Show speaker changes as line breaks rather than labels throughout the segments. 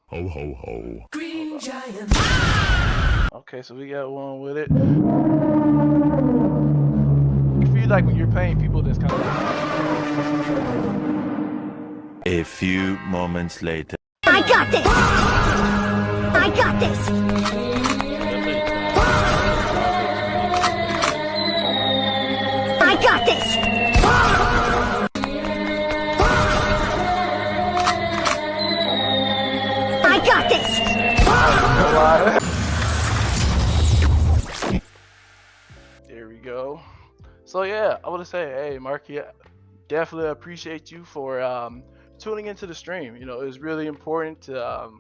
Ho ho ho.
Green Giant.
Okay, so we got one with it. You feel like when you're paying people that's kind of
A few moments later.
I got this! I got this! I got this! I got this!
There we go. So yeah, I would say, hey, Marky, definitely appreciate you for tuning into the stream. You know, it was really important to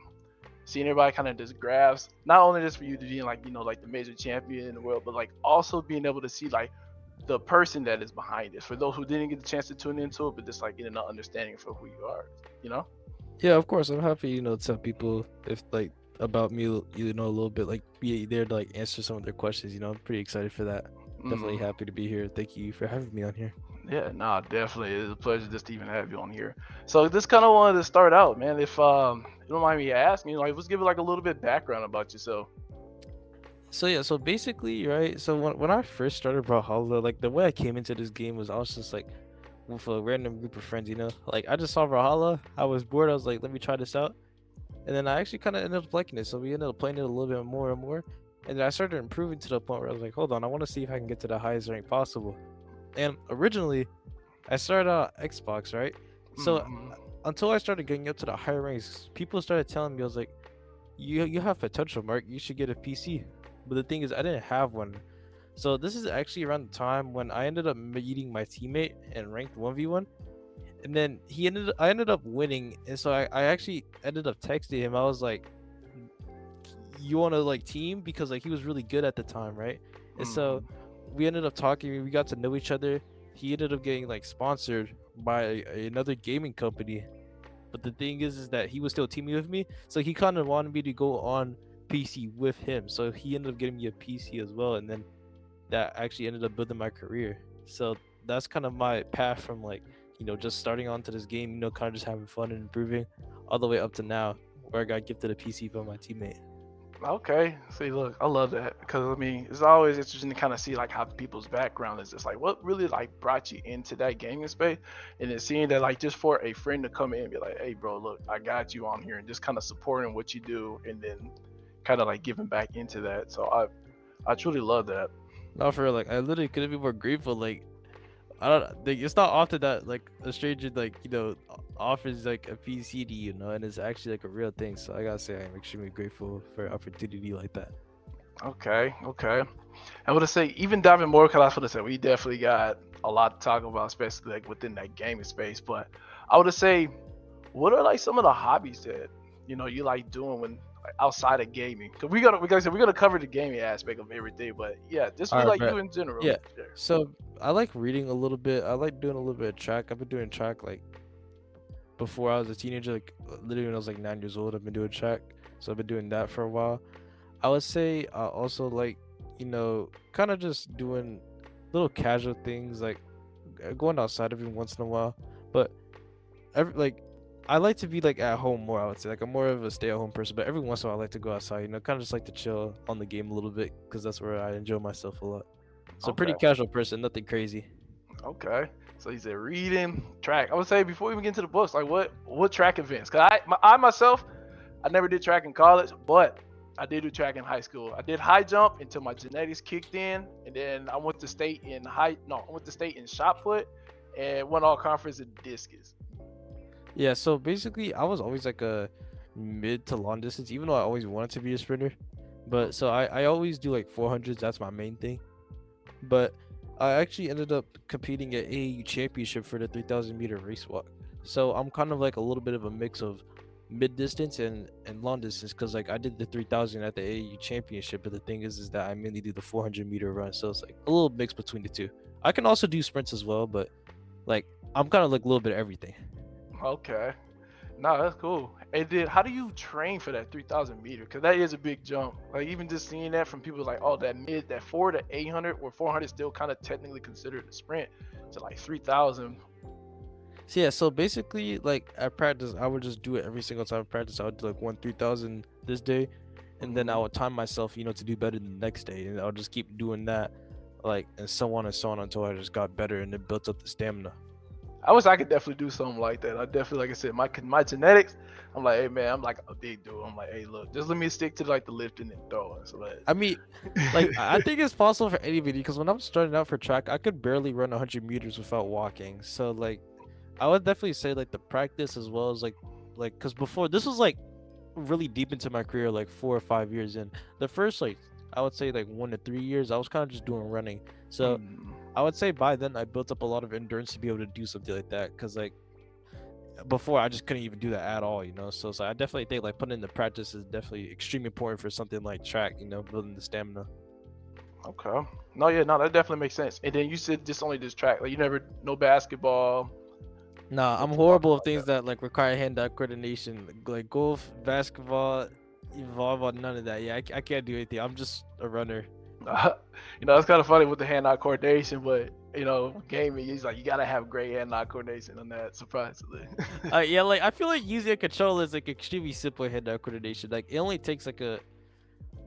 seeing everybody kind of just grasp, not only just for you to be like, you know, like the major champion in the world, but like also being able to see like the person that is behind it. For those who didn't get the chance to tune into it, but just like getting an understanding for who you are, you know?
Yeah, of course. I'm happy, to tell people if like about me, a little bit, like be there to like answer some of their questions. I'm pretty excited for that. Definitely happy to be here. Thank you for having me on here.
Yeah, nah, definitely. It's a pleasure just to even have you on here. So this kind of wanted to start out, man. If you don't mind me asking, like, let's give it like a little bit background about yourself.
So yeah, so basically, right? So when I first started Brawlhalla, like the way I came into this game was I was just like with a random group of friends, Like I just saw Brawlhalla, I was bored, I was like, let me try this out. And then I actually kind of ended up liking it. So we ended up playing it a little bit more and more. And then I started improving to the point where I was like, hold on, I want to see if I can get to the highest rank possible. And originally, I started out Xbox, right? So until I started getting up to the higher ranks, people started telling me, I was like, you have potential, Mark. You should get a PC. But the thing is, I didn't have one. So this is actually around the time when I ended up meeting my teammate and ranked 1v1. And then I ended up winning. And so I actually ended up texting him. I was like, you want to like team? Because like he was really good at the time, right? And so we ended up talking. We got to know each other. He ended up getting like sponsored by another gaming company. But the thing is that he was still teaming with me. So he kind of wanted me to go on PC with him. So he ended up getting me a PC as well. And then that actually ended up building my career. So that's kind of my path from like, just starting onto this game, kind of just having fun and improving all the way up to now where I got gifted a PC by my teammate.
Okay. See, look, I love that because I mean, it's always interesting to kind of see like how people's background is just like what really like brought you into that gaming space, and then seeing that like just for a friend to come in and be like, hey, bro, look, I got you on here, and just kind of supporting what you do, and then kind of like giving back into that. So I truly love that.
No, for real, like I literally couldn't be more grateful. Like I don't like it's not often that like a stranger like offers like a PC to you, and it's actually like a real thing. So I gotta say I'm extremely grateful for an opportunity like that.
Okay. I would say even diving more because I would say we definitely got a lot to talk about, especially like within that gaming space. But I would say, what are like some of the hobbies that you like doing when like, outside of gaming? Because we're gonna cover the gaming aspect of everything, but yeah, just be
All right,
like
bet.
you in general.
Yeah. So I like reading a little bit. I like doing a little bit of track. I've been doing track like before I was a teenager, like literally when I was like 9 years old. I've been doing track, so I've been doing that for a while. I would say I also like, kind of just doing little casual things like going outside every once in a while. But like I like to be like at home more. I would say like I'm more of a stay-at-home person, but every once in a while I like to go outside. Kind of just like to chill on the game a little bit because that's where I enjoy myself a lot. So
Okay.
pretty casual person, nothing crazy.
Okay. So he said reading, track. I would say before we even get into the books, like what track events? Cause I myself, I never did track in college, but I did do track in high school. I did high jump until my genetics kicked in, and then I went to state in shot put, and won all conference in discus.
Yeah, so basically I was always like a mid to long distance, even though I always wanted to be a sprinter. But so I always do like 400s, that's my main thing. But I actually ended up competing at AAU championship for the 3000 meter race walk. So I'm kind of like a little bit of a mix of mid distance and long distance because like I did the 3000 at the AAU championship, but the thing is that I mainly do the 400-meter run, so it's like a little mix between the two. I can also do sprints as well, but like I'm kind of like a little bit of everything.
Okay. No, that's cool. And then how do you train for that 3000 meter? Because that is a big jump. Like even just seeing that from people like, oh, that 4 to 800 or 400 is still kind of technically considered a sprint. So like 3000.
So yeah, so basically, like at practice, I would just do it every single time I practice. I would do like 1 3000 this day, and then I
Mhm.
would time myself, to do better the next day, and I'll just keep doing that, like and so on until I just got better and it built up the stamina.
I wish I could definitely do something like that. I definitely, like I said, my genetics. I'm like, hey man, I'm like a big dude. I'm like, hey, look, just let me stick to like the lifting and throwing. So
I mean, like I think it's possible for anybody because when I'm starting out for track, I could barely run 100 meters without walking. So like, I would definitely say like the practice as well as like because before this was like really deep into my career, like 4 or 5 years in. The first like I would say like 1 to 3 years, I was kind of just doing running. So
mm,
I would say by then I built up a lot of endurance to be able to do something like that. Cause like before I just couldn't even do that at all. So I definitely think like putting in the practice is definitely extremely important for something like track. Building the stamina.
okay. No, yeah, no, that definitely makes sense. And then you said just only this track, like you never no basketball,
Nah,
no
I'm
football,
horrible
nothing
of things that like require hand-eye coordination, like golf, basketball, volleyball, none of that. Yeah, I can't do anything. I'm just a runner.
like that. It's kind of funny with the hand-eye coordination, but gaming, he's like you gotta have great hand-eye coordination on that. Surprisingly.
Yeah, like I feel like using a controller is like extremely simple hand-eye coordination. Like it only takes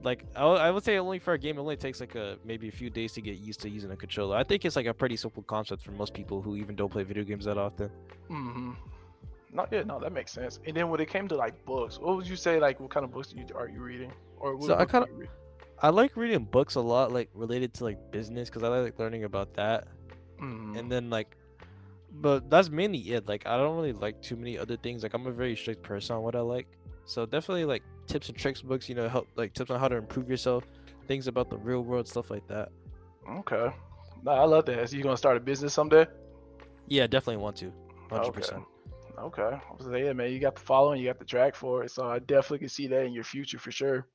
like I would say only for a game it only takes like maybe a few days to get used to using a controller. I think it's like a pretty simple concept for most people who even don't play video games that often.
hmm No, yeah, no, that makes sense. And then when it came to like books, what would you say like what kind of books are you reading, or
So
what books do you read?
I like reading books a lot, like related to like business, because I like learning about that.
hmm
And then like, but that's mainly it. Like I don't really like too many other things. Like I'm a very strict person on what I like. So definitely like tips and tricks books. Help like tips on how to improve yourself, things about the real world, stuff like that.
Okay. No, I love that. So you gonna start a business someday?
Yeah, definitely want to,
Okay.
100%.
Okay. I was like, yeah, man, you got the following, you got the track for it, so I definitely can see that in your future for sure.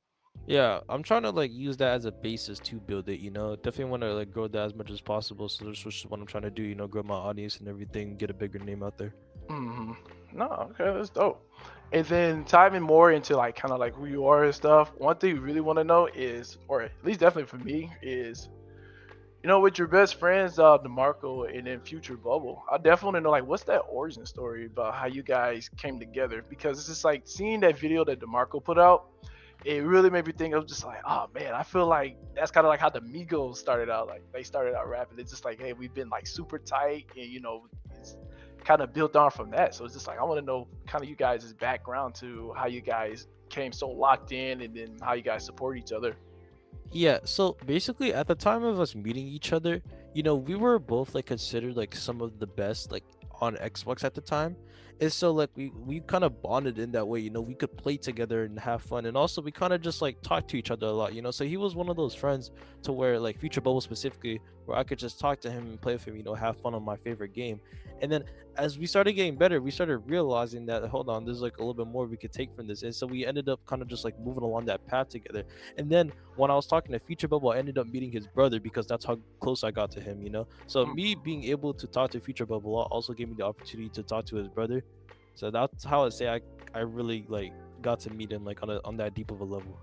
Yeah, I'm trying to like use that as a basis to build it. Definitely want to like grow that as much as possible. So that's just what I'm trying to do. Grow my audience and everything, get a bigger name out there.
hmm No, okay, that's dope. And then diving more into like kind of like who you are and stuff. One thing we really want to know is, or at least definitely for me, is with your best friends, Demarko and then Futurebubble, I definitely want to know like what's that origin story about how you guys came together, because it's just like seeing that video that Demarko put out, it really made me think of just like, oh man, I feel like that's kind of like how the Migos started out. Like they started out rapping. It's just like, hey, we've been like super tight, and it's kind of built on from that. So it's just like I want to know kind of you guys' background to how you guys came so locked in, and then how you guys support each other.
Yeah, so basically at the time of us meeting each other, we were both like considered like some of the best like on Xbox at the time. And so like we kind of bonded in that way, we could play together and have fun. And also we kind of just like talk to each other a lot. So he was one of those friends to where like Future Bubble specifically, where I could just talk to him and play with him, have fun on my favorite game. And then as we started getting better, we started realizing that hold on, there's like a little bit more we could take from this. And so we ended up kind of just like moving along that path together. And then when I was talking to Future Bubble, I ended up meeting his brother because that's how close I got to him. So me
Mhm.
being able to talk to Future Bubble also gave me the opportunity to talk to his brother. So that's how I say I really like got to meet him like on that deep of a level.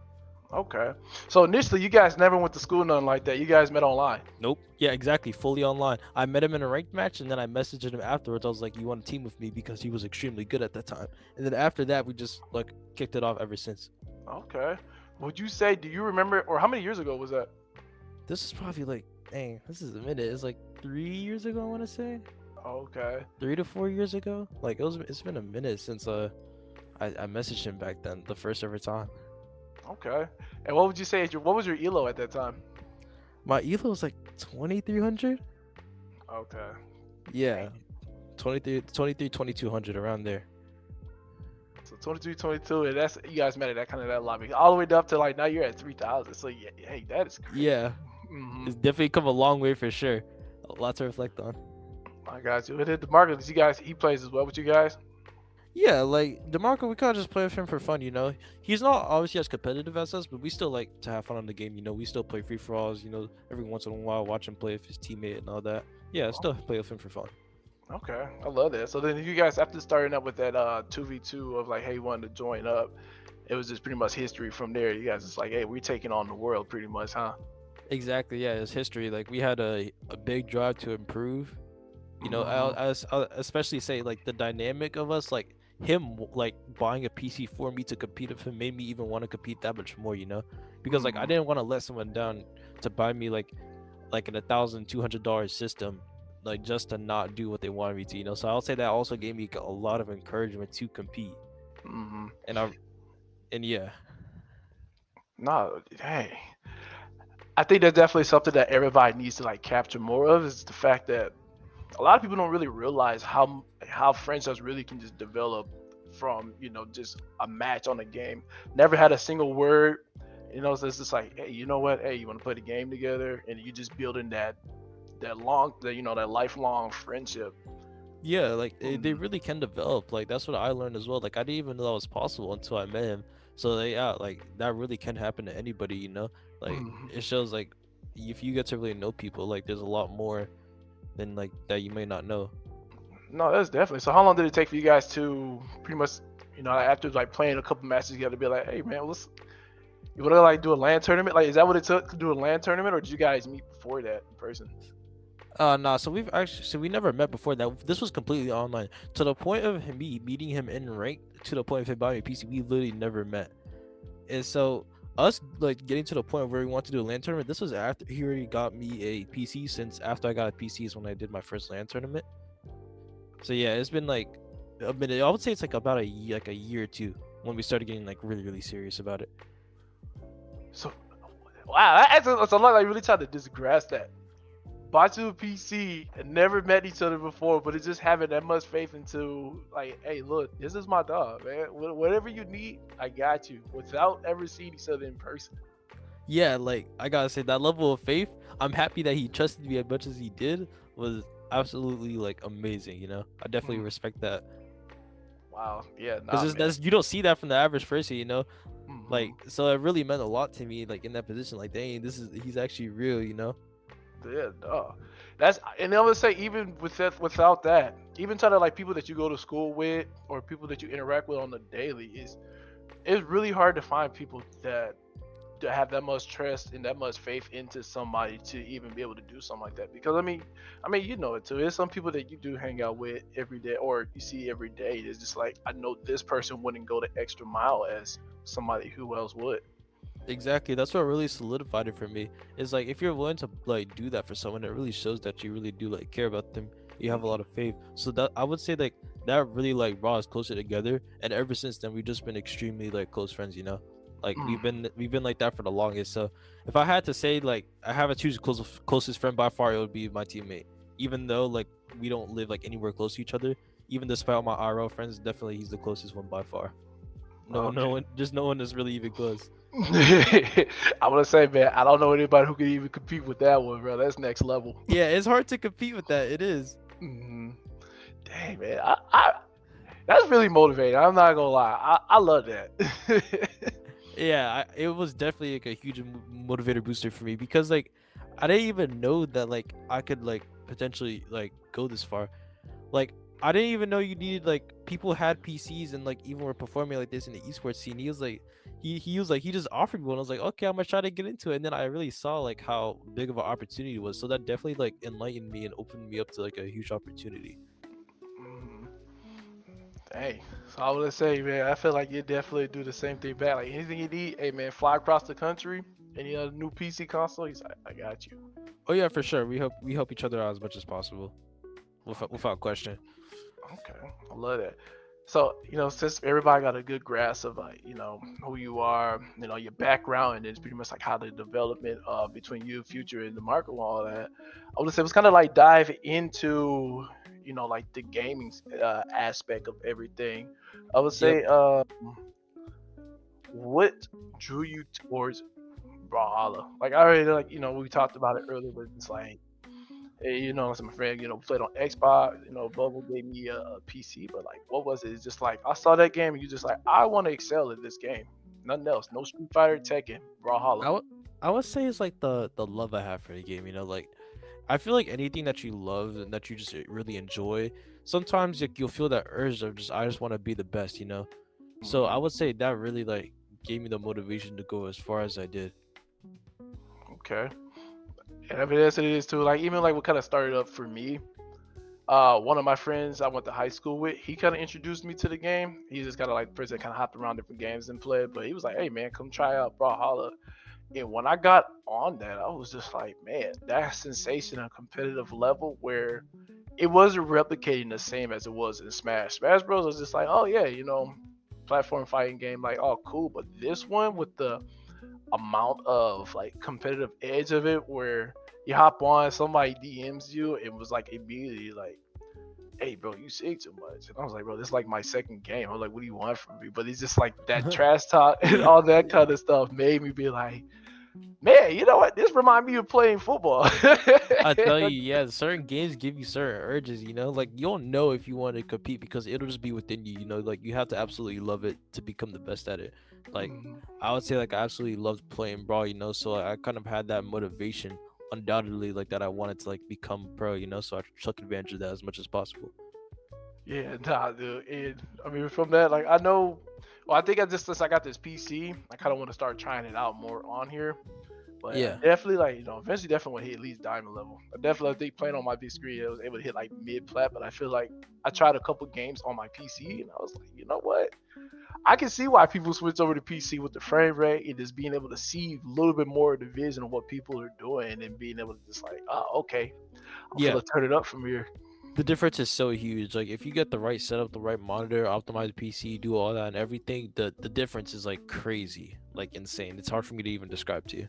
Okay. So initially, you guys never went to school, nothing like that. You guys met online.
Nope. Yeah, exactly. Fully online. I met him in a ranked match, and then I messaged him afterwards. I was like, "You want to team with me?" Because he was extremely good at that time. And then after that, we just like kicked it off ever since.
Okay. Would you say, do you remember, or how many years ago was that?
This is probably like, dang, this is a minute. It's like 3 years ago, I want to say.
Okay.
3 to 4 years ago. Like it's been a minute since I messaged him back then, the first ever time.
Okay. And what would you say what was your elo at that time?
My elo was like 2300.
Okay.
Yeah, 2200 around there.
So 23, 22, and that's you guys met at that kind of that lobby, all the way up to like now you're at 3,000. So yeah, hey, that is crazy.
Yeah,
hmm
it's definitely come a long way for sure. A lot to reflect on.
I got you. And then Demarko, you guys, he plays as well with you guys.
Yeah, like Demarko, we kind of just play with him for fun. He's not obviously as competitive as us, but we still like to have fun on the game. We still play free for alls. Every once in a while, watch him play with his teammate and all that. Yeah, I still play with him for fun.
Okay, I love that. So then you guys, after starting up with that 2v2 of like, hey, you wanted to join up, it was just pretty much history from there. You guys just like, hey, we're taking on the world pretty much, huh?
Exactly. Yeah, it's history. Like we had a big drive to improve, You know, I'll especially say like the dynamic of us, like him like buying a PC for me to compete with him made me even want to compete that much more. You know, because like I didn't want to let someone down to buy me like an $1,200 system, like just to not do what they wanted me to. You know, so I'll say that also gave me a lot of encouragement to compete. And yeah.
No, hey, I think that's definitely something that everybody needs to like capture more of is the fact that a lot of people don't really realize how friendships really can just develop from just a match on a game. Never had a single word, so it's just like, hey, you know what? Hey, you want to play the game together, and you just building that lifelong friendship.
Yeah, like they really can develop. Like that's what I learned as well. Like I didn't even know that was possible until I met him. So yeah, like that really can happen to anybody, you know? Like it shows like if you get to really know people, like there's a lot more than like that you may not know.
No, that's definitely. So how long did it take for you guys to pretty much, after like playing a couple matches together, be like, hey man, you want to like do a LAN tournament? Like, is that what it took to do a LAN tournament, or did you guys meet before that in person?
Nah, so we never met before that. This was completely online. To the point of me meeting him in rank, to the point of him buying a PC, we literally never met. And so us like getting to the point where we want to do a LAN tournament, this was after he already got me a PC. Since after I got a PC is when I did my first LAN tournament. So yeah, it's been like a minute. I would say it's like about a year or two when we started getting like really serious about it.
So, wow, that's a lot. Like really trying to just grasp that. Bought you a PC and never met each other before, but it's just having that much faith into like, hey, look, this is my dog, man. Whatever you need, I got you. Without ever seeing each other in person.
Yeah, like I gotta say that level of faith. I'm happy that he trusted me as much as he did. Was absolutely like amazing. You know, I definitely respect that.
Wow. Yeah.
Because that's you don't see that from the average person. You know, like so it really meant a lot to me. Like in that position, like dang, he's actually real. You know.
Yeah, and I would say even without that, even to the like people that you go to school with or people that you interact with on the daily it's really hard to find people that have that much trust and that much faith into somebody to even be able to do something like that. Because I mean you know it too. There's some people that you do hang out with every day or you see every day. It's just like I know this person wouldn't go the extra mile as somebody who else would.
Exactly, that's what really solidified it for me. It's like if you're willing to like do that for someone, it really shows that you really do like care about them. You have a lot of faith. So that I would say like that really like brought us closer together. And ever since then, we've just been extremely like close friends. You know, like we've been like that for the longest. So if I had to say like I have a closest friend by far, it would be my teammate. Even though like we don't live like anywhere close to each other, even despite all my IRL friends, definitely he's the closest one by far. No one is really even close.
I want to say, man, I don't know anybody who could even compete with that one, bro. That's next level.
Yeah, it's hard to compete with that. It is.
Dang, man, that's really motivating. I'm not gonna lie, I love that.
Yeah, it was definitely like a huge motivator booster for me because like I didn't even know that like I could like potentially like go this far. Like I didn't even know you needed like people had PCs and like even were performing like this in the esports scene. He was like he was like he just offered me one. I was like, okay, I'm gonna try to get into it. And then I really saw like how big of an opportunity it was. So that definitely like enlightened me and opened me up to like a huge opportunity.
Hey, so I would say, man, I feel like you definitely do the same thing back. Like anything you need, hey man, fly across the country. Any other new PC console, he's like, I got you.
Oh yeah, for sure. We help each other out as much as possible, without question.
Okay, I love that. So, since everybody got a good grasp of like, who you are, your background, and it's pretty much like how the development between you, Future, and Demarko and all that, I would say it was kind of like dive into, like the gaming aspect of everything. I would say, what drew you towards Brawlhalla? Like I already like, we talked about it earlier, but it's like, hey, some my friend, played on Xbox. Bubble gave me a PC, but like, what was it? It's just like I saw that game, and you just like, I want to excel at this game. Nothing else. No Street Fighter, Tekken, Brawlhalla.
I would say it's like the love I have for the game. Like I feel like anything that you love and that you just really enjoy, sometimes like, you'll feel that urge of I just want to be the best. So I would say that really like gave me the motivation to go as far as I did.
Okay. And I mean, that's what it is too. Like even like what kind of started up for me. one of my friends I went to high school with, he kind of introduced me to the game. He just kind of like the person that kind of hopped around different games and played. But he was like, "Hey man, come try out Brawlhalla." And when I got on that, I was just like, man, that sensation on competitive level where it wasn't replicating the same as it was in Smash. Smash Bros was just like, oh yeah, you know, platform fighting game, like, oh cool. But this one with the amount of like competitive edge of it, where you hop on, somebody DMs you, it was like immediately like, hey bro, you say too much. And I was like, bro, this is like my second game. I was like, what do you want from me? But it's just like that trash talk and all that kind of stuff made me be like, man, you know what? This remind me of playing football.
I tell you, yeah, certain games give you certain urges, you know, like you don't know if you want to compete because it'll just be within you, you know, like you have to absolutely love it to become the best at it. Like I would say, like I absolutely loved playing Brawl, you know, so I kind of had that motivation, undoubtedly, like that I wanted to like become pro, you know, so I took advantage of that as much as possible.
Yeah, nah, dude. And I mean, from that, like, I know. Well, I think I just since I got this PC, I kind of want to start trying it out more on here. But I
Yeah.
definitely, like, you know, eventually, definitely want to hit at least diamond level. I definitely think playing on my big screen, I was able to hit like mid plat. But I feel like I tried a couple games on my PC, and I was like, you know what? I can see why people switch over to PC with the frame rate and just being able to see a little bit more of the vision of what people are doing and being able to just like, oh, okay, I'm
Yeah.
gonna turn it up from here.
The difference is so huge. Like if you get the right setup, the right monitor, optimized PC, do all that and everything, the difference is like crazy, like insane. It's hard for me to even describe to you.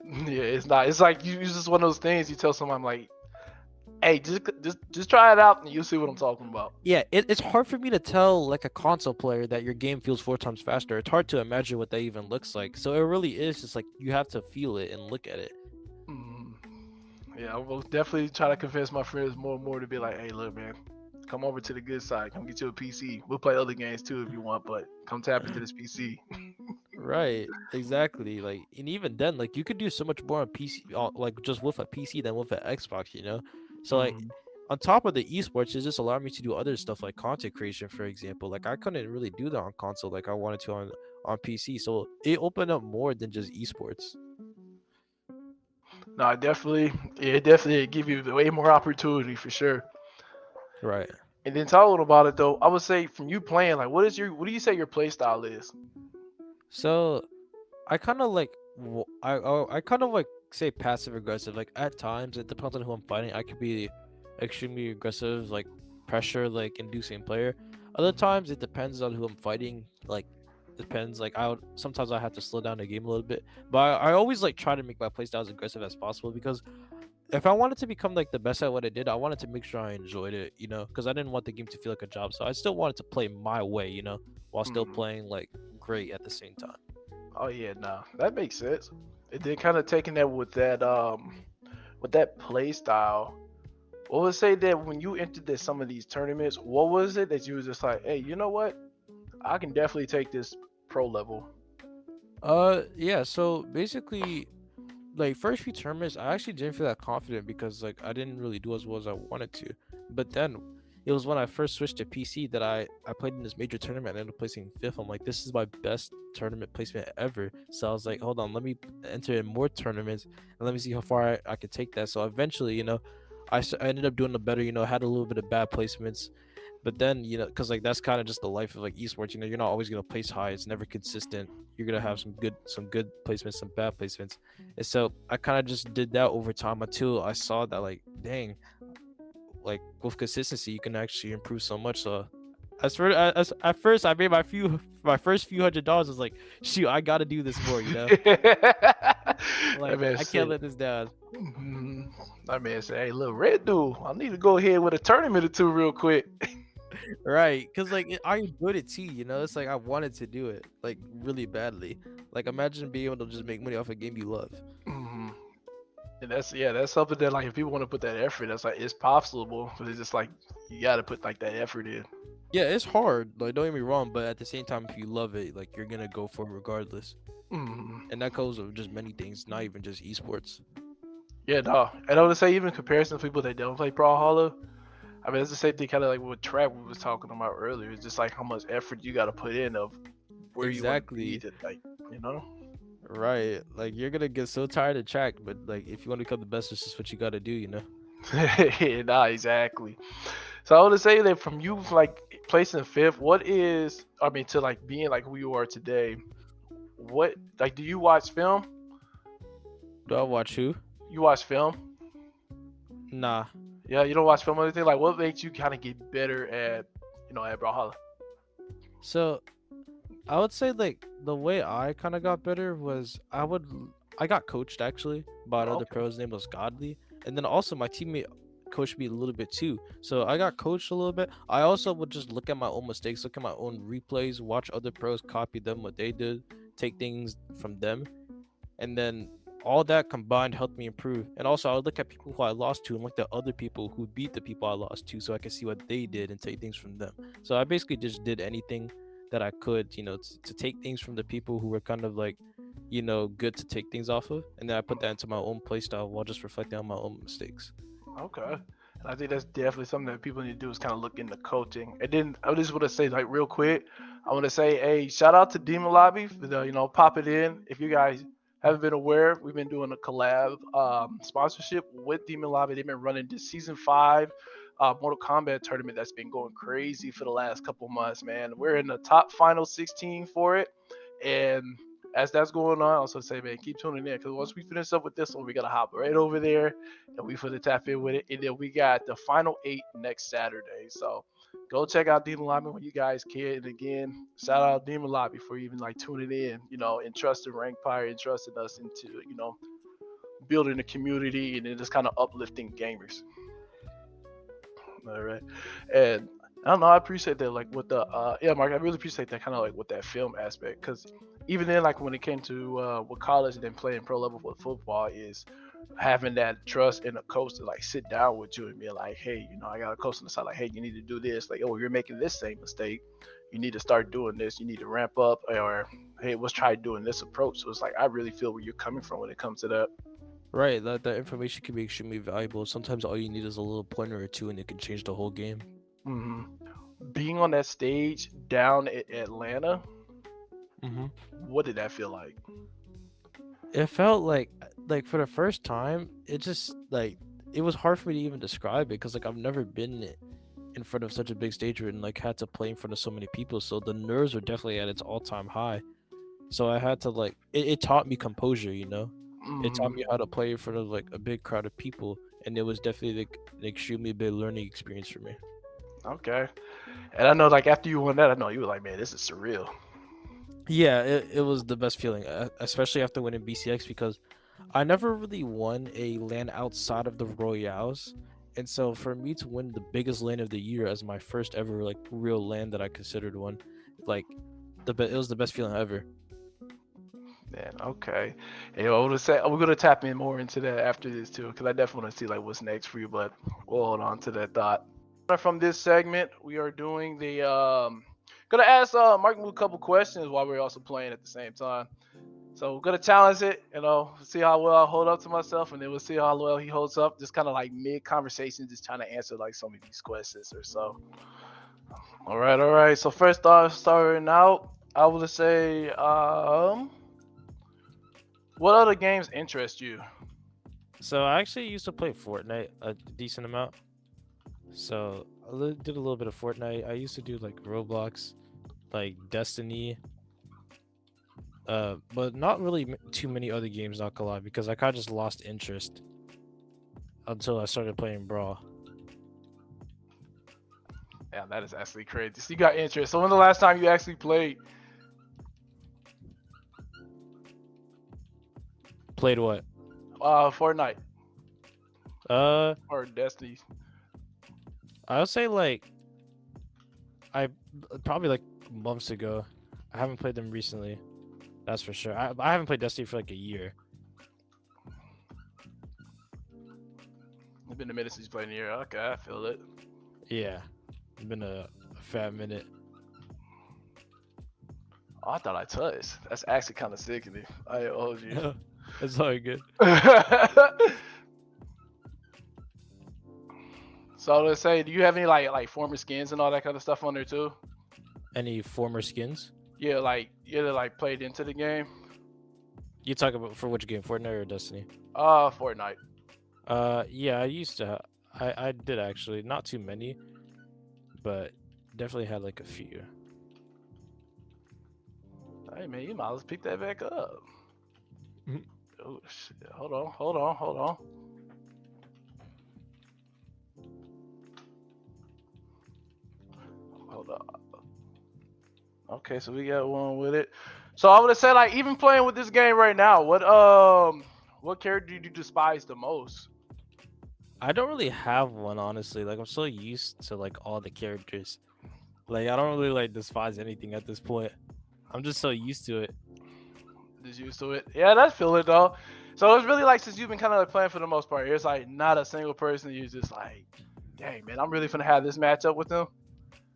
Yeah, it's not. It's like you. It's just one of those things. You tell someone like, "Hey, just try it out, and you'll see what I'm talking about."
Yeah, it's hard for me to tell like a console player that your game feels 4 times faster. It's hard to imagine what that even looks like. So it really is just like you have to feel it and look at it.
Mm. Yeah, I will definitely try to convince my friends more and more to be like, "Hey, look, man, come over to the good side. Come get you a PC. We'll play other games too if you want, but come tap into this PC."
Right, exactly. Like, and even then, like you could do so much more on PC, like just with a PC than with an Xbox, you know. So like,
Mhm.
on top of the esports, it just allowed me to do other stuff like content creation, for example. Like I couldn't really do that on console like I wanted to on PC. So it opened up more than just esports.
No, it definitely give you way more opportunity for sure.
Right.
And then talking about it though, I would say from you playing, like, what do you say your play style is?
So I kind of like I kind of like say passive aggressive. Like at times it depends on who I'm fighting. I could be extremely aggressive, like pressure, like inducing player. Other times it depends on who I'm fighting. Like depends. Like sometimes I have to slow down the game a little bit. But I always like try to make my playstyle as aggressive as possible because if I wanted to become like the best at what I did, I wanted to make sure I enjoyed it, you know, because I didn't want the game to feel like a job. So I still wanted to play my way, you know, while still
Mhm.
playing like great at the same time.
Oh yeah, no, that makes sense. And then kind of taking that with that play style. What would say that when you entered some of these tournaments, what was it that you was just like, hey, you know what? I can definitely take this pro level.
Yeah, so basically like first few tournaments I actually didn't feel that confident because like I didn't really do as well as I wanted to. But then it was when I first switched to PC that I played in this major tournament and ended up placing fifth. I'm like, this is my best tournament placement ever. So I was like, hold on, let me enter in more tournaments and let me see how far I could take that. So eventually, you know, I ended up doing the better, you know, had a little bit of bad placements. But then, you know, because like that's kind of just the life of like esports, you know, you're not always gonna place high. It's never consistent. You're gonna have some good placements, some bad placements. And so I kind of just did that over time until I saw that like, dang, like with consistency, you can actually improve so much. So at first I made my first few $100. I was like, shoot, I gotta do this more, you know?
That
Like
man
I can't
said,
let this down.
mhm. That man said, hey, look, Red Dude, I need to go ahead with a tournament or two real quick.
Right, because like I enjoyed it too, you know. It's like I wanted to do it like really badly. Like imagine being able to just make money off a game you love.
Mhm. And that's something that like if people want to put that effort, that's like it's possible, but it's just like you got to put like that effort in.
Yeah, it's hard. Like don't get me wrong, but at the same time, if you love it, like you're gonna go for it regardless.
Mhm.
And that goes with just many things, not even just esports.
Yeah, no. And I would say even in comparison to people that don't play Brawlhalla, I mean it's the same thing kind of like what Trap we was talking about earlier. It's just like how much effort you got to put in of where you want to be
Exactly.
to like, you know.
Right. Like you're gonna get so tired of track, but like if you want to become the best, it's just what you gotta do, you know.
Nah, exactly. So I would say that from you like placing fifth, what is I mean to like being like who you are today, what like do you watch film?
Do I watch who?
You watch film?
Nah.
Yeah, you don't watch film or anything? Like what makes you kinda get better at at Brawlhalla?
So I would say like the way I kind of got better was I got coached actually by
Oh,
another
okay.
pro. His name was Godly, and then also my teammate coached me a little bit too. So I got coached a little bit. I also would just look at my own mistakes, look at my own replays, watch other pros, copy them what they did, take things from them, and then all that combined helped me improve. And also I would look at people who I lost to and look at other people who beat the people I lost to, so I could see what they did and take things from them. So I basically just did anything that I could, to take things from the people who were kind of like, good to take things off of, and then I put that into my own playstyle while just reflecting on my own mistakes.
Okay. And I think that's definitely something that people need to do is kind of look into coaching. And then I just want to say like real quick, I want to say, hey, shout out to Demon Lobby for the, pop it in. If you guys haven't been aware, we've been doing a collab sponsorship with Demon Lobby. They've been running this season 5 Mortal Kombat tournament that's been going crazy for the last couple months, man. We're in the top final 16 for it. And as that's going on, I also say, man, keep tuning in because once we finish up with this one, we got to hop right over there and we finna tap in with it. And then we got the final 8 next Saturday. So go check out Demon Lobby when you guys can. And again, shout out Demon Lobby for even like tuning in, and trusting Rankpire and trusting us into, building a community and then just kind of uplifting gamers. All right. And I don't know, I appreciate that like with the yeah, Mark, I really appreciate that kind of like with that film aspect because even then like when it came to with college and then playing pro level with football is having that trust in a coach to like sit down with you and be like, hey, I got a coach on the side like, hey, you need to do this. Like, oh, you're making this same mistake. You need to start doing this. You need to ramp up, or hey, let's try doing this approach. So it's like I really feel where you're coming from when it comes to that.
Right, that information can be extremely valuable. Sometimes all you need is a little pointer or two, and it can change the whole game.
hmm Being on that stage down at Atlanta, what did that feel like?
It felt like for the first time, it just like it was hard for me to even describe it because like I've never been in front of such a big stage and like had to play in front of so many people. So the nerves were definitely at its all-time high. So I had to like it taught me composure, It taught
hmm
me how to play in front of like a big crowd of people, and it was definitely like an extremely big learning experience for me.
Okay. And I know, like, after you won that, I know you were like, man, this is surreal.
Yeah, it was the best feeling, especially after winning BCX because I never really won a LAN outside of the Royales. And so for me to win the biggest LAN of the year as my first ever like real LAN that I considered one, like it was the best feeling ever.
Man, okay. And I would say we're gonna tap in more into that after this too, because I definitely want to see like what's next for you. But we'll hold on to that thought. From this segment, we are doing the gonna ask Marckiemoo a couple questions while we're also playing at the same time. So we're gonna challenge it, see how well I hold up to myself, and then we'll see how well he holds up. Just kind of like mid conversation, just trying to answer like some of these questions or so. All right, all right. So first off, starting out, I would say, what other games interest you?
So I actually used to play Fortnite a decent amount. So I did a little bit of Fortnite. I used to do like Roblox, like Destiny, but not really too many other games, not gonna lie, because I kind of just lost interest until I started playing Brawl.
Yeah, that is actually crazy. So you got interest. So when's the last time you actually played?
Played what?
Fortnite or Destiny?
I would say like I probably like months ago. I haven't played them recently. That's for sure. I haven't played Destiny for like a year.
It's been a minute since you played in a year. Okay, I feel it.
Yeah, it's been a fat minute.
Oh, I thought I touched. That's actually kind of sickening. I owed you.
It's all good.
So let's say, do you have any like former skins and all that kind of stuff on there too?
Any former skins?
Yeah, like you either like played into the game.
You talk about for which game, Fortnite or Destiny?
Fortnite.
Yeah, I used to. I did actually, not too many, but definitely had like a few.
Hey man, you might as well pick that back up.
Mhm.
Oh shit! Hold on, hold on, hold on. Hold on. Okay, so we got one with it. So I would have said like even playing with this game right now, what character do you despise the most?
I don't really have one, honestly. Like I'm so used to like all the characters. Like I don't really like despise anything at this point. I'm just so used to it.
Just used to it. Yeah, that's feel it though. So it's really like since you've been kind of like playing for the most part, it's like not a single person you're just like, dang man, I'm really gonna have this matchup with them.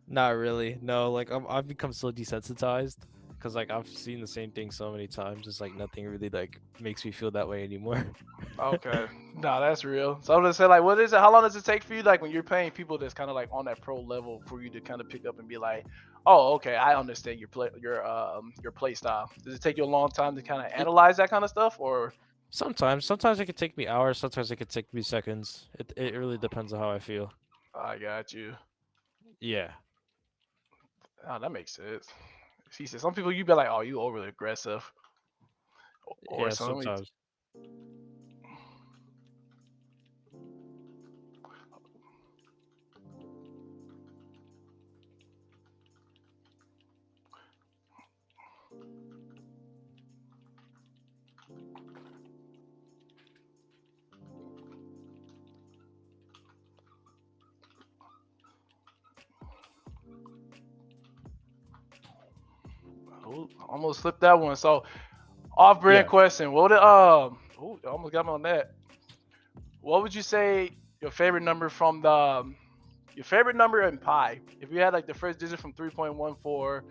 Not really. No, like I've become so desensitized because like I've seen the same thing so many times. It's like nothing really like makes me feel that way anymore.
Okay, no, that's real. So I'm gonna say like, what is it? How long does it take for you, like when you're playing people that's kind of like on that pro level, for you to kind of pick up and be like, oh, okay, I understand your play style. Does it take you a long time to kind of
It-
analyze that kind of stuff, or?
sometimes it could take me hours. Sometimes it could take me seconds. It really depends on how I feel.
I got you.
Yeah.
Oh, that makes sense. She said some people you be like, oh, you overly aggressive, or
Yeah.
some.
Sometimes.
Oh, almost slipped that one. So off-brand
Yeah.
question. What would almost got me on that. What would you say your favorite number from your favorite number in pi? If you had like the first digit from 3.14,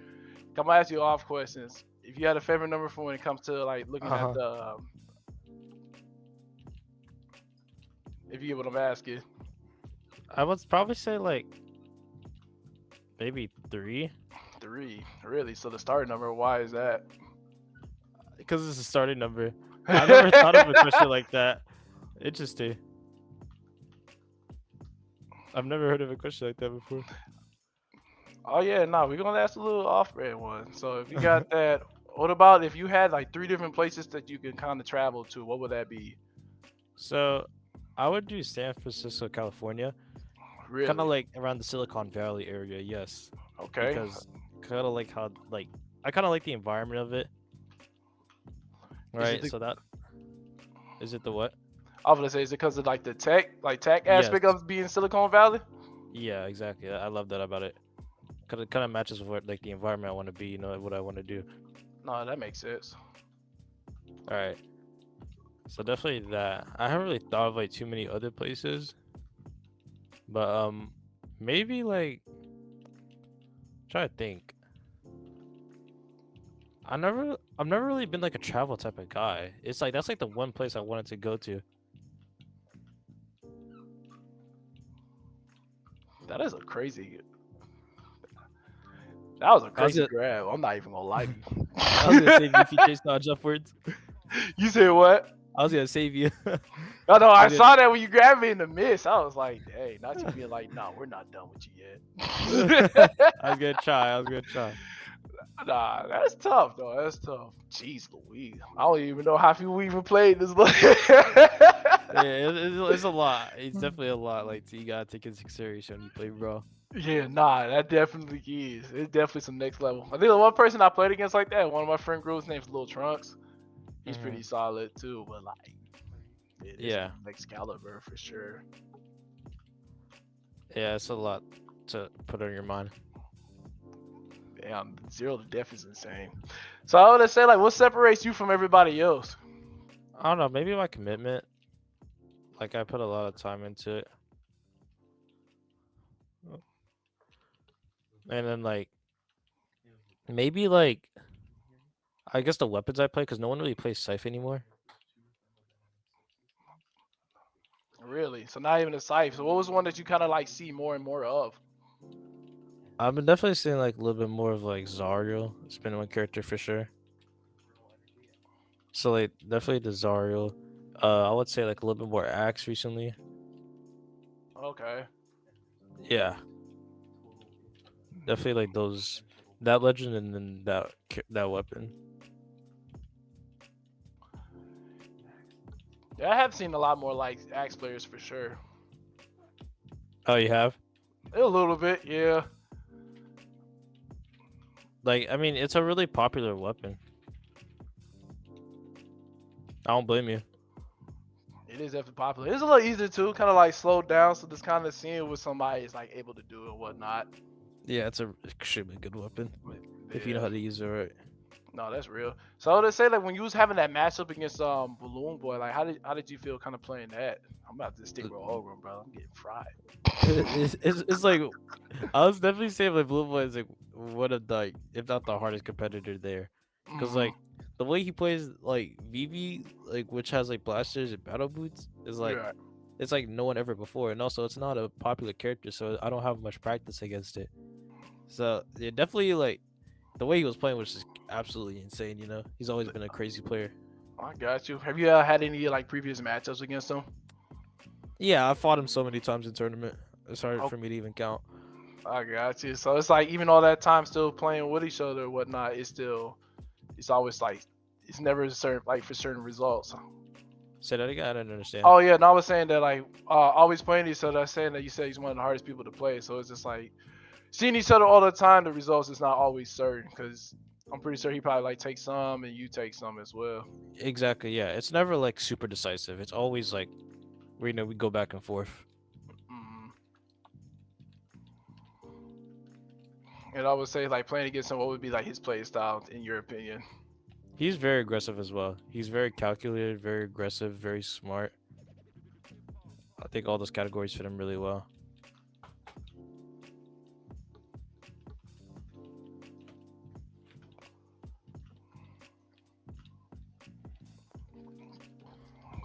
come ask you off questions. If you had a favorite number from when it comes to like looking at
Uh-huh.
if you get what I'm asking.
I would probably say like maybe 3
3, really? So the starting number, why is that?
because it's a starting number. I never thought of a question like that. Interesting. I've never heard of a question like that before.
Oh yeah, no, we're gonna ask a little off-brand one. So if you got that, what about if you had like 3 different places that you can kind of travel to? What would that be?
So I would do San Francisco, California. Kind of
Really?
like around the Silicon Valley area, yes.
Okay.
Because kind of like how like I kind of like the environment of it,
Is it
right?
the,
So that is it the what?
I was gonna say, is it because of like the tech
Yes.
aspect of being Silicon Valley?
Yeah, exactly. I love that about it. Kind of matches with what like the environment I want to be, you know, what I want to do.
No, that makes sense.
All right. So definitely that. I haven't really thought of like too many other places, but maybe like try to think. I've never really been like a travel type of guy. It's like that's like the one place I wanted to go to.
That is a crazy. That was a
I was
crazy
gonna,
grab. I'm not even gonna lie to you.
I was gonna save you if you chased dodge upwards.
You said what?
I was gonna save you.
Oh no, I
was gonna-
saw that when you grabbed me in the mist. I was like, hey, not you being like, no, we're not done with you yet.
I was gonna try. I was gonna try.
Nah, that's tough though. That's tough. Jeez Louise. I don't even know how people even played this.
Yeah, it's a lot. It's definitely a lot. Like you gotta take it seriously when you play, bro.
Yeah, nah, that definitely is. It's definitely some next level. I think the one person I played against like that, one of my friend groups, name's Lil Trunks. He's pretty solid too, but like, yeah, this
Yeah.
next caliber for sure.
Yeah, it's a lot to put on your mind.
Damn, 0 to death is insane. So I would say like, what separates you from everybody else?
I don't know. Maybe my commitment. Like I put a lot of time into it, and then like maybe like I guess the weapons I play because no one really plays Scythe anymore.
Really? So not even a scythe. So what was one that you kind of like see more and more of?
I've been definitely seeing like a little bit more of like Zariel. It's been one character for sure. So like definitely the Zariel. I would say like a little bit more Axe recently.
Okay.
Yeah, definitely like those, that legend and then that weapon.
Yeah, I have seen a lot more like axe players for sure.
Oh, you have?
A little bit, yeah.
Like, I mean, it's a really popular weapon. I don't blame you.
It is definitely popular. It's a little easier too, kind of like slowed down, so this kind of seeing what somebody is like able to do and whatnot.
Yeah, it's a extremely good weapon if you know
Yeah.
how to use it right.
No, that's real. So to say like when you was having that matchup against Balloon Boy, like how did you feel kind of playing that? I'm about to stick with Ogre, bro. I'm getting fried.
It's like, I was definitely saying like Blue Boy is like one of the, like, if not the hardest competitor there, because like the way he plays like Vivi, like which has like blasters and battle boots, is like,
Yeah.
it's like no one ever before, and also it's not a popular character, so I don't have much practice against it. So yeah, definitely like the way he was playing was just absolutely insane. You know, he's always been a crazy player.
I got you. Have you had any like previous matchups against him?
Yeah, I fought him so many times in tournament. It's hard
Oh,
for me to even count.
I got you. So it's like even all that time still playing with each other or whatnot, it's always like it's never certain like for certain results.
Say that again. I didn't understand.
Oh yeah, no, I was saying that like always playing each other. I was saying that you said he's one of the hardest people to play. So it's just like seeing each other all the time. The results is not always certain because I'm pretty sure he probably like takes some and you take some as well.
Exactly. Yeah, it's never like super decisive. It's always like we go back and forth.
Mm. And I would say like playing against him, what would be like his play style in your opinion?
He's very aggressive as well. He's very calculated, very aggressive, very smart. I think all those categories fit him really well.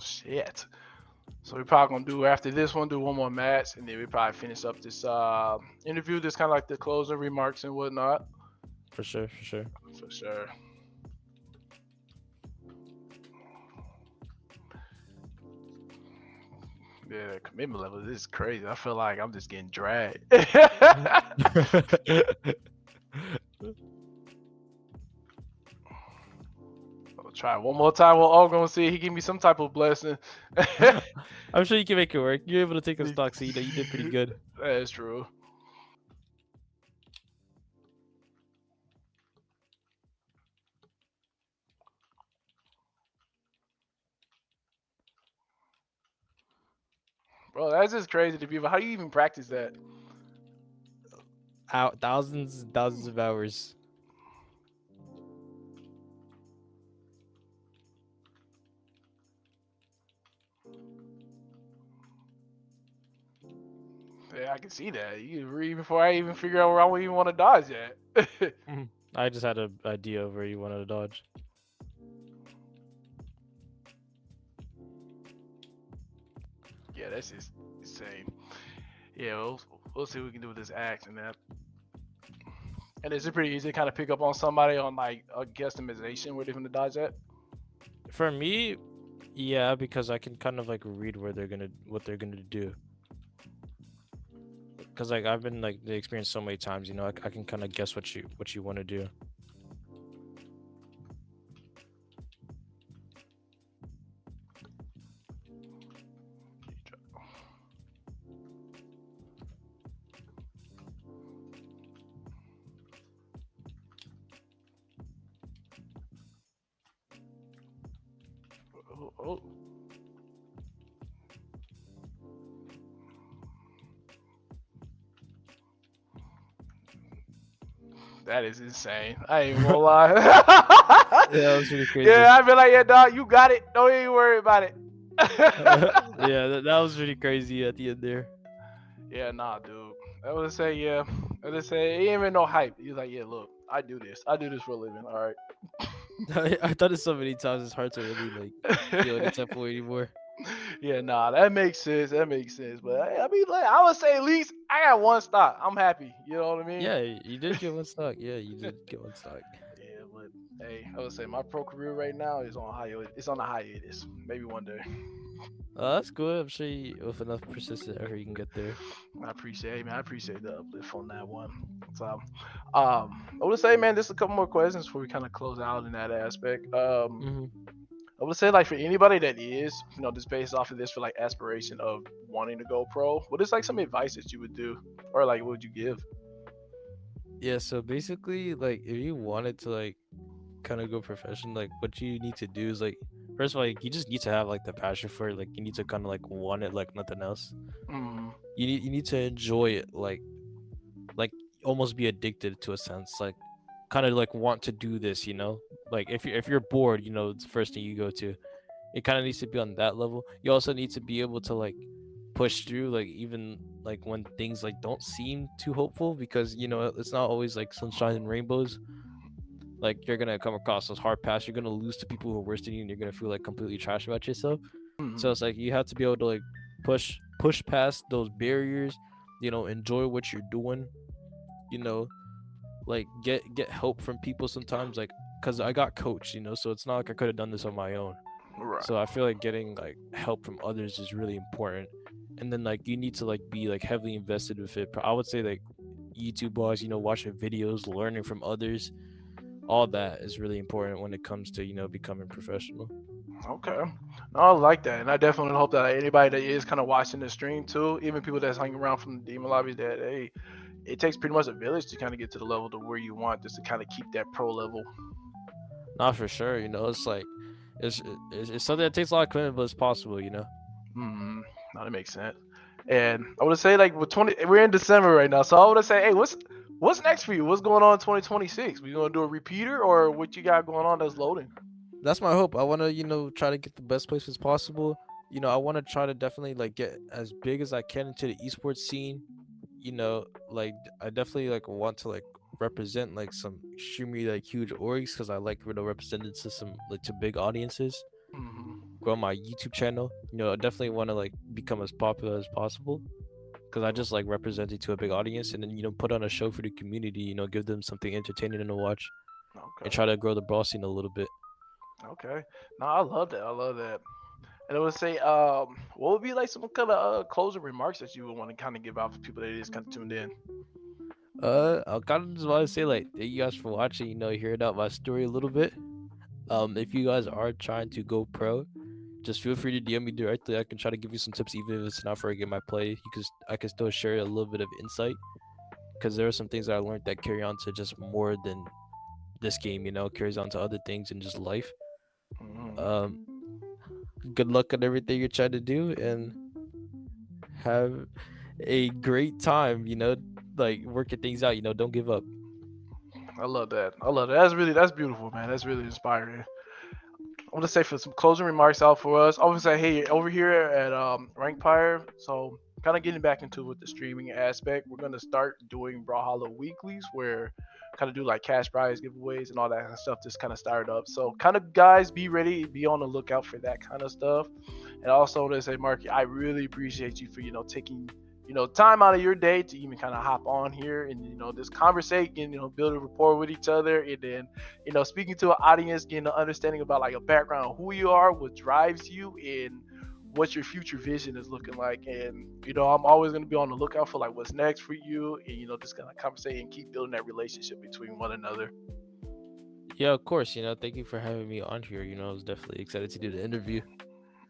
Shit. So we're probably gonna do after this one, do one more match, and then we probably finish up this interview, this kind of like the closing remarks and whatnot.
For sure, for sure.
For sure. Yeah, the commitment level this is crazy. I feel like I'm just getting dragged. I'll try one more time. We're all gonna see he give me some type of blessing.
I'm sure you can make it work. You're able to take a stock, so you did pretty good.
That is true. Bro, that's just crazy to people. How do you even practice that?
Out thousands and thousands of hours.
Yeah, I can see that. You read before I even figure out where I even want to dodge at.
I just had an idea of where you wanted to dodge.
Yeah, that's just insane. Yeah, we'll see what we can do with this axe and that. And is it pretty easy to kind of pick up on somebody on like a guesstimation where they're gonna dodge at?
For me, yeah, because I can kind of like read what they're gonna do. Because like I've been like the experience so many times, you know, I can kind of guess what you want to do.
Oh. That is insane. I ain't gonna lie.
Yeah, that was really crazy.
Yeah, I'd be like, yeah, dog, you got it. Don't even worry about it.
Yeah, that was really crazy at the end there.
Yeah, nah, dude. I would say, yeah. I would say, he ain't even no hype. He's like, yeah, look, I do this. I do this for a living. All right.
I thought it so many times. It's hard to really like feel any type of way anymore.
Yeah, nah, that makes sense. That makes sense. But I mean, like, I would say at least I got one stock. I'm happy. You know what I mean?
Yeah, you did get one stock. Yeah, you did get one stock.
Yeah, but hey, I would say my pro career right now is on hiatus. It's on a hiatus. Maybe one day.
That's good. I'm sure with enough persistent effort, you can get there.
I appreciate it, man. I appreciate the uplift on that one. So, I would say, man, just a couple more questions before we kind of close out in that aspect.
Hmm.
I would say, like, for anybody that is, just based off of this for like aspiration of wanting to go pro, what is like some advice that you would do, or like, what would you give?
Yeah. So basically, like, if you wanted to like kind of go professional, like, what you need to do is like, first of all, like, you just need to have like the passion for it. Like, you need to kind of like want it like nothing else.
Mm,
You need to enjoy it, like almost be addicted to a sense, like kind of like want to do this, like if you're bored, it's the first thing you go to. It kind of needs to be on that level. You also need to be able to like push through, like even like when things like don't seem too hopeful, because it's not always like sunshine and rainbows. Like you're gonna come across those hard paths, you're gonna lose to people who are worse than you, and you're gonna feel like completely trash about yourself.
mm,
So it's like you have to be able to like push past those barriers, enjoy what you're doing, you know like get help from people sometimes, like because I got coached, so it's not like I could have done this on my own.
right.
So I feel like getting like help from others is really important. And then like you need to like be like heavily invested with it. I would say like YouTube wise, watching videos, learning from others, all that is really important when it comes to becoming professional.
Okay. No, I like that, and I definitely hope that anybody that is kind of watching the stream too, even people that's hanging around from the demon lobbies, that hey, it takes pretty much a village to kind of get to the level to where you want, just to kind of keep that pro level.
Not for sure, it's like it's it's something that takes a lot of commitment, but it's possible.
Hmm. No, that makes sense. And I would say like with 20, we're in December right now, so I would say, hey, what's next for you? What's going on in 2026? We gonna do a repeater, or what you got going on that's loading?
That's my hope. I want to, try to get the best places possible. I want to try to definitely like get as big as I can into the esports scene. Like I definitely like want to like represent like some extremely like huge orgs, because I like representing to some like to big audiences.
Hmm.
Grow my YouTube channel. I definitely want to like become as popular as possible, because I just like representing to a big audience, and then put on a show for the community. Give them something entertaining to watch, and
Okay.
try to grow the brawl scene a little bit.
Okay. No, I love that. I love that. And I would say, what would be like some kind of closing remarks that you would want to kind of give out for people that is kind of tuned in?
I kind of just want to say like thank you guys for watching. Hearing out my story a little bit. If you guys are trying to go pro, just feel free to DM me directly. I can try to give you some tips, even if it's not for a game I play. I can still share a little bit of insight, because there are some things that I learned that carry on to just more than this game. Carries on to other things in just life.
Mhm.
Um, Good luck on everything you're trying to do, and have a great time. Like working things out. Don't give up.
I love that. I love that. That's beautiful, man. That's really inspiring. I want to say for some closing remarks out for us. I would say, hey, over here at Rankpire, so kind of getting back into with the streaming aspect, we're gonna start doing Brawlhalla weeklies where kind of do like cash prize giveaways and all that kind of stuff. Just kind of started up. So kind of guys, be ready, be on the lookout for that kind of stuff. And also to say, Marky, I really appreciate you for taking time out of your day to even kind of hop on here and just conversate and build a rapport with each other, and then speaking to an audience, getting an understanding about like a background of who you are, what drives you, and what your future vision is looking like. And I'm always going to be on the lookout for like what's next for you, and just kind of conversate and keep building that relationship between one another.
Yeah, of course. Thank you for having me on here. I was definitely excited to do the interview.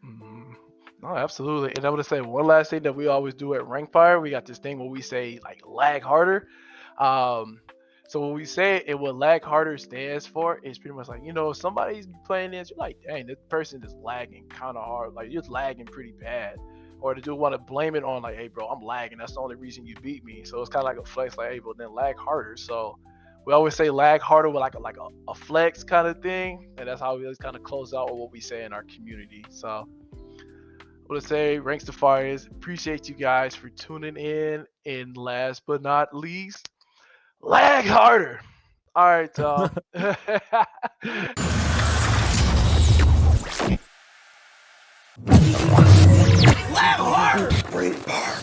Mhm. No, absolutely. And I would say one last thing that we always do at Rankfire, we got this thing where we say like lag harder. Um, so when we say it, what lag harder stands for is pretty much like, if somebody's playing this, you're like, dang, this person is lagging kind of hard. Like you're lagging pretty bad. Or to do want to blame it on like, hey bro, I'm lagging. That's the only reason you beat me. So it's kind of like a flex, like, hey, but then lag harder. So we always say lag harder with like a flex kind of thing. And that's how we always kind of close out with what we say in our community. So I want to say, Ranks to Fires, appreciate you guys for tuning in. And last but not least, lag harder. All right, Tom.
Lag harder! Great bar.